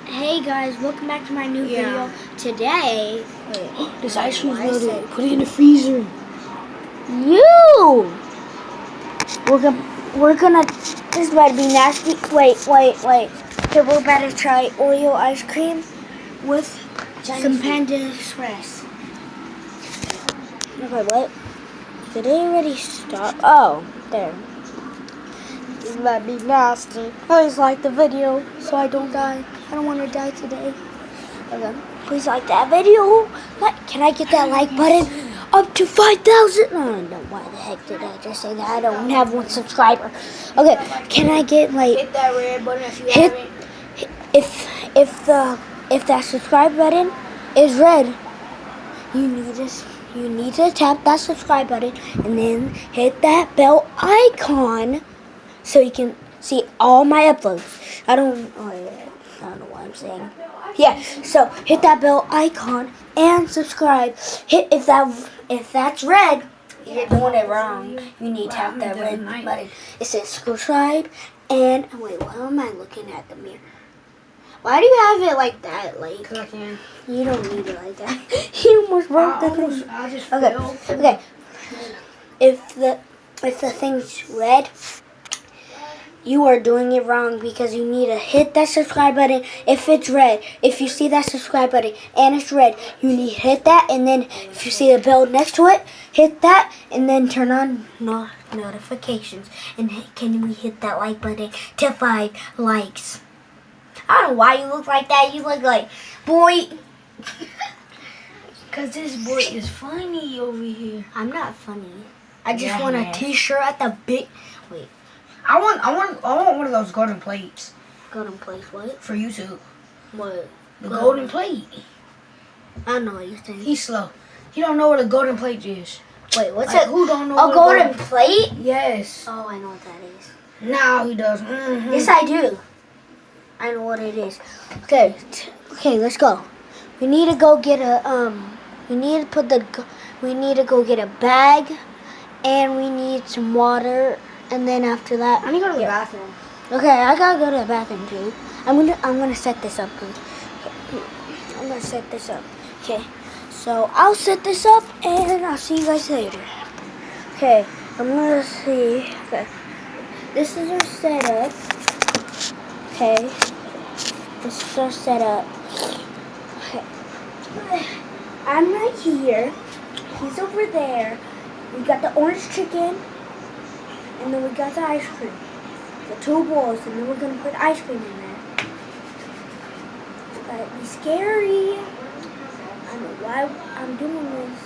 Hey guys, welcome back to my new video. Today, This ice cream's melted. Put it in the freezer. you we're gonna this might be nasty. Wait. Okay, we're about to try Oreo ice cream with some Panda Express. Okay, what? Did it already stop? Oh, there. This might be nasty. Please like the video so I don't die. I don't want to die today. Okay. Please like that video. Can I get that like button up to 5,000? Oh, no, why the heck did I just say that? I don't have 1 subscriber. Okay, can I get Hit that red button if you hit haven't. if that subscribe button is red, you need to tap that subscribe button and then hit that bell icon so you can see all my uploads. I don't know what I'm saying. Yeah, so hit that bell icon and subscribe. Hit if that's red, you're doing it wrong. You need to tap that red button. It says subscribe and wait, why am I looking at the mirror? Why do you have it like that? Like, 'Cause I can. you don't need it like that. You almost broke the thing. I just Okay, fell. okay. If the thing's red, you are doing it wrong because you need to hit that subscribe button. If it's red, if you see that subscribe button and it's red, you need to hit that, and then if you see the bell next to it, hit that, and then turn on notifications. And can we hit that like button to 5 likes? I don't know why you look like that. You look like, boy. Cause this boy is funny over here. I'm not funny. I just Yeah, want a man. t-shirt at the big. Wait, I want one of those golden plates golden place. What? for YouTube. What? The golden plate. I don't know what you're saying. He's slow. He don't know what a golden plate is. Wait, what's Like, it? who don't know A what golden plate? Yes. Oh, I know what that is. Now he does. Mm-hmm. Yes, I do. I know what it is. Okay, let's go. We need to go get a We need to go get a bag, and we need some water, and then after that. I need to go to the bathroom. Okay, I gotta go to the bathroom too. I'm gonna set this up. I'm gonna set this up. Okay, so I'll set this up, and I'll see you guys later. Okay, I'm gonna see. Okay, this is our setup. Okay, this is our setup. Okay, I'm right here. He's over there. We got the orange chicken, and then we got the ice cream. The 2 bowls, and then we're gonna put ice cream in there. That'd be scary. I don't know why I'm doing this.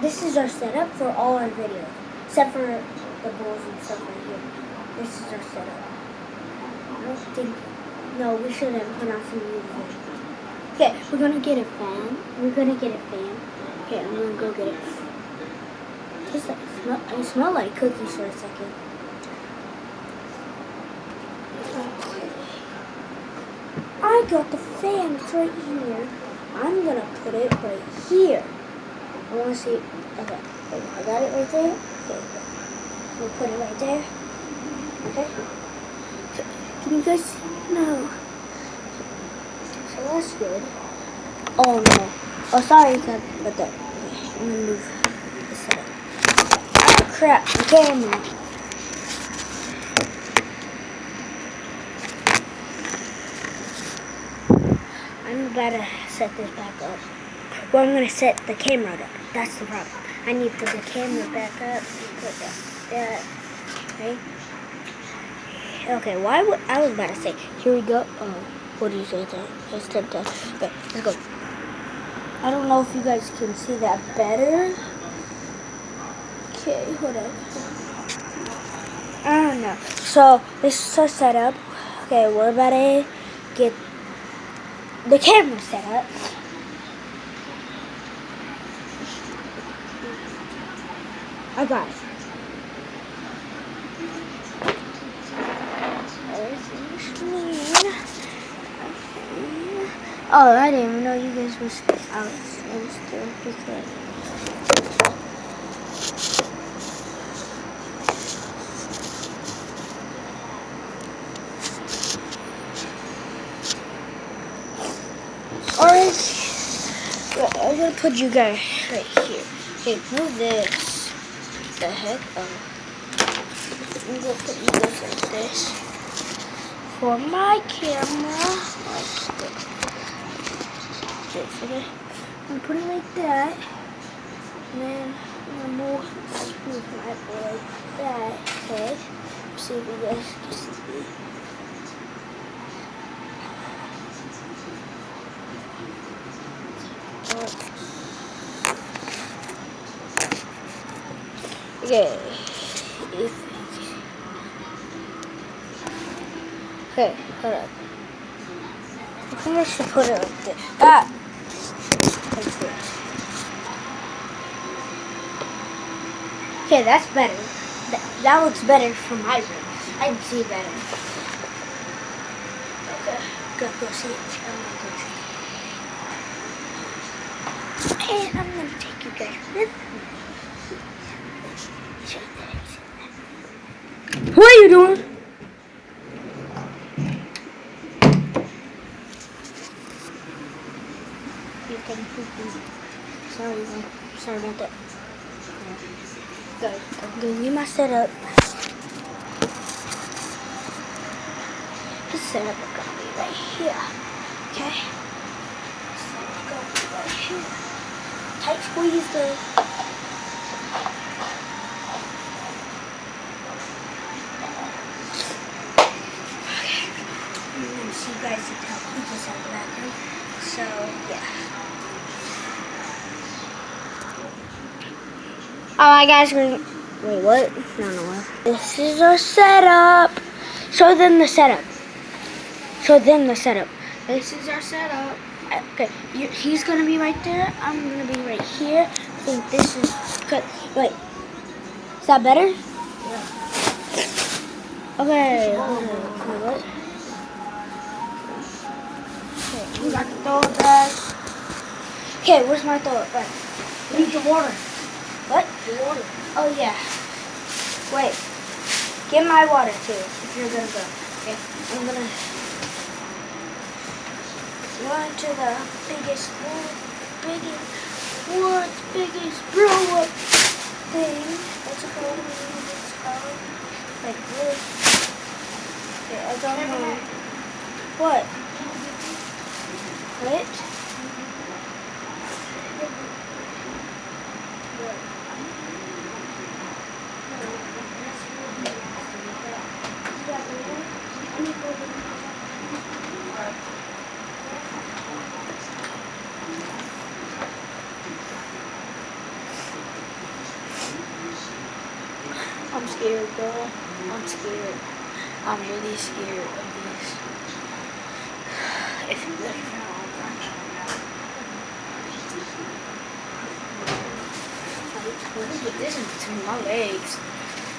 This is our setup for all our videos, except for the bowls and stuff right here. This is our setup. I don't think. No, we shouldn't put on some music. Okay, we're gonna get a fan. Okay, I'm gonna go get it. I smell like cookies for a second. I got the fan right here. I'm gonna put it right here. I wanna see. Okay, wait, I got it right there. Okay, we'll put it right there. Okay. Can you guys? No. So that's good. Oh no. Oh, sorry, but that. Okay, I'm gonna move this setup. Oh crap, the camera. I'm about to set this back up. Well, I'm gonna set the camera up. That's the problem. I need to put the camera back up. Put that. Okay. Okay. I was about to say. Here we go. Oh, what do you say there? Let's step down. Okay, let's go. I don't know if you guys can see that better. Okay, hold on. I don't know. So this is our setup. Okay, we're about to get the camera set up. I got it. Oh, I didn't even know you guys was out. Well, I'm gonna put you guys right here. Okay, move this. The heck? Oh. I'm gonna put you guys like this. For my camera. Okay. I'm gonna put it like that. And then I'm gonna move my boy like that. Okay. See if you guys can see. Okay. Okay, hold up. I think I should put it like this. Ah! Like this. Okay, that's better. That looks better from my room. I can see better. Okay, go see it. I'm gonna go see it. And I'm gonna take you guys with me. What are you doing? Sorry about that. Good. I'm gonna leave my setup. This setup is gonna be right here. Okay? This setup is gonna be right here. Tight squeeze the. Okay. I'm gonna see you guys to tell people in the bathroom. So yeah. Alright guys, wait, what? No. This is our setup. Show them the setup. This is our setup. Okay, he's gonna be right there. I'm gonna be right here. I think this is good. Wait, is that better? Yeah. Okay. What? Okay, you got the toilet bag. Okay, where's my toilet bag? We need the water. What? The water. Oh yeah. Wait. Get my water too if you're gonna go. Okay. I'm gonna go into the world's biggest blow up thing. What's it called? It's called like this. Okay, I don't know. What? What? I'm scared, girl. I'm scared. I'm really scared of this. If you let me know, put this in between my legs.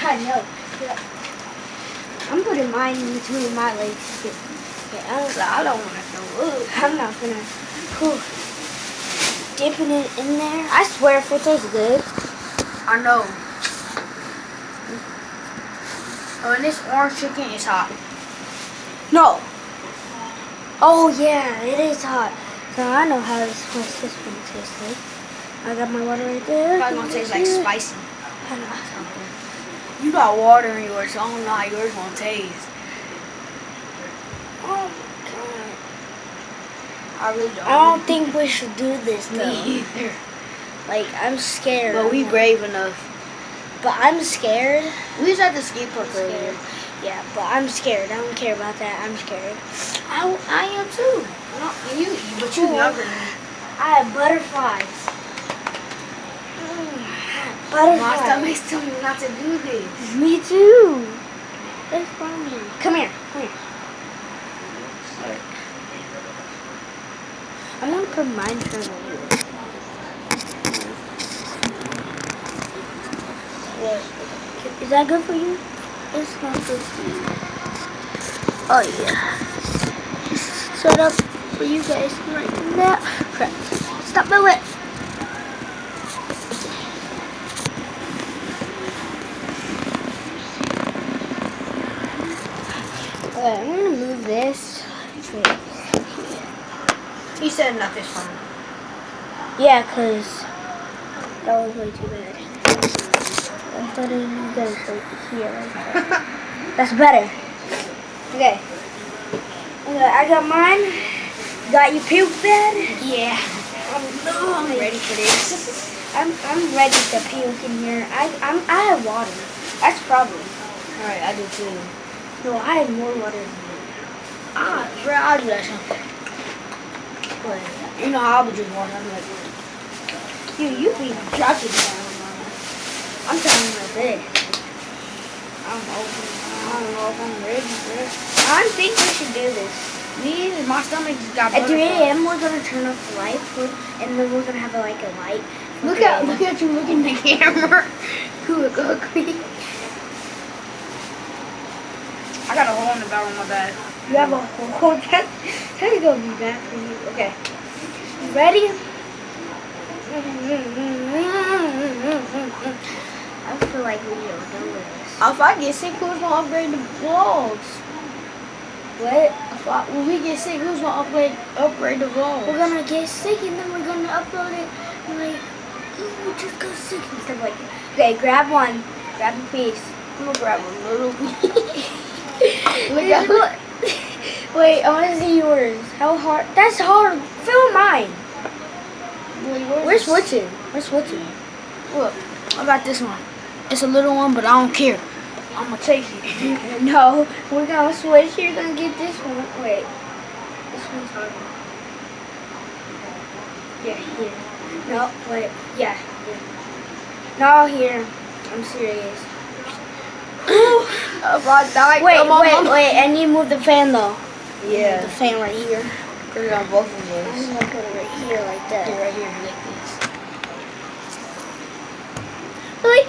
I know. Yeah. I'm putting mine in between my legs. Okay, I don't want to look. I'm not gonna dipping it in there. I swear if it tastes good. I know. Oh, and this orange chicken is hot. No. Oh yeah, it is hot. So I know how this one tastes like. I got my water right there. Probably gonna taste like spicy. I know something. You got water in yours, so I don't know how yours gonna taste. Oh my god. I really don't. I don't think we should do this though. Me either. Like I'm scared. But we brave enough. But I'm scared. We just had the skate park earlier. Yeah, but I'm scared. I don't care about that. I'm scared. I am too. No, but you younger than me. I have butterflies. Butterflies. My stomach's telling me not to do this. Me too. It's fine. Come here. I'm gonna put mine for you. Is that good for you? It's not good for you. Oh yeah. Set up for you guys right now. Crap. Stop my whip. I'm gonna move this. He said enough is fine. Yeah, cause that was way too bad. I'm putting you guys right here. Like that. That's better. Okay. Okay, I got mine. Got your puke bed? Yeah. I'm ready for this. I'm ready to puke in here. I have water. That's problem. Alright, I do too. No, I have more water than you. Bro, I'll do that shit. But You know how I would drink water. I'm like, you be joking down. I'm telling you this. I'm open. I don't know if I'm ready for it. I think we should do this. me, my stomach just got At 3 butterflies. a.m. we're gonna turn off the light, and then we're gonna have like a light. Look at you looking at the camera. Cool, ugly. I got a hole in the bottom of my bag. You have a whole that's gonna be bad for you. Okay. You ready? I feel like we are done with this. If I get sick, who's gonna upgrade the vlogs? What? When we get sick, who's gonna upgrade the vlogs? We're gonna get sick and then we're gonna upload it and like, ooh, we just got sick and stuff like that. Okay, grab one. Grab a piece. I'm gonna grab a little piece. Look at Wait, I wanna see yours. How hard? That's hard. Film mine. Where's Woodson? Where's Woodson? Look, I got this one. It's a little one, but I don't care. I'm gonna take it. No, we're gonna switch. You're gonna get this one. Wait. This one's harder. Yeah, here. No, wait. Yeah, here. No, here. I'm serious. If I die, Wait, come on, wait, Mama. wait. I need to move the fan though. Yeah. The fan right here. Put it on both of I'm us. gonna put it right here like that. Right here, like this. Really?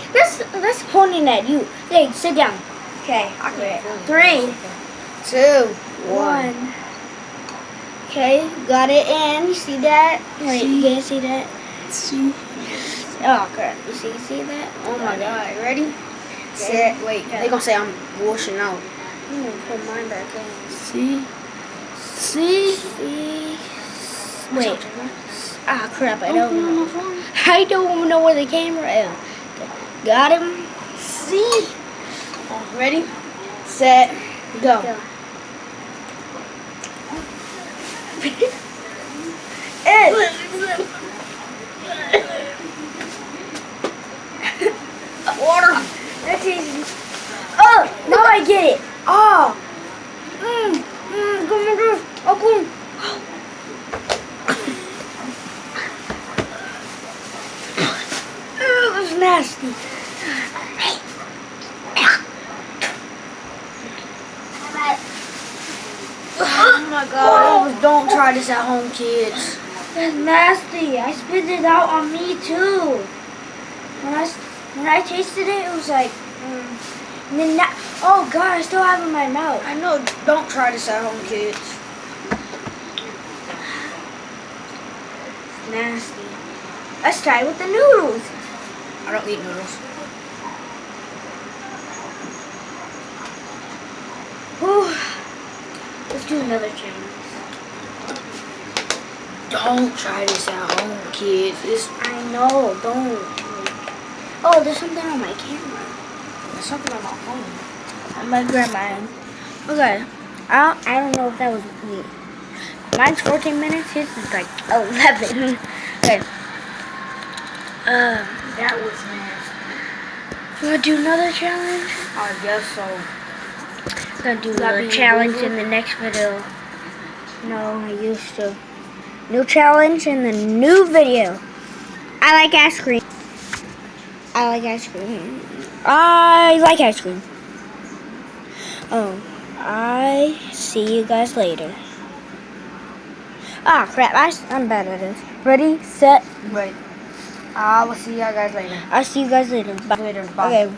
That's pointing at you. Hey, sit down. Okay. I can't feel it. 3, 2, 1. Okay, got it in. You see that? Wait, you guys see that? See? Oh crap! You see that? Oh my God! Ready? Set. Wait. Yeah. They gonna say I'm washing out. I'm gonna put mine back in. See? Wait. Ah crap! I don't know. I don't even know where the camera is. Got him. See? Ready? Set. Go. Go. Water. That's easy. Oh, now I get it. Oh. Come on, girl. Oh, boom. Oh, that's nasty. Oh my God! Don't try this at home, kids. That's nasty. I spit it out on me too. When I tasted it, it was like, and then now, oh God, I still have it in my mouth. I know. Don't try this at home, kids. It's nasty. Let's try it with the noodles. I don't eat noodles. Whew. Let's do another challenge. Don't try this at home, kids. I know, don't. Oh, there's something on my camera. There's something on my phone. I'm gonna grab mine. Okay. I don't know if that was me. Mine's 14 minutes. His is like 11. Okay. That was nasty. You wanna do another challenge? I guess so. I'm gonna do That another being challenge Google? in the next video. No, I used to. New challenge in the new video. I like ice cream. I like ice cream. I like ice cream. Oh, I see you guys later. Ah, crap. I'm bad at this. Ready, set. Wait. I will see you guys later. I'll see you guys later. Bye. Later. Bye. Okay.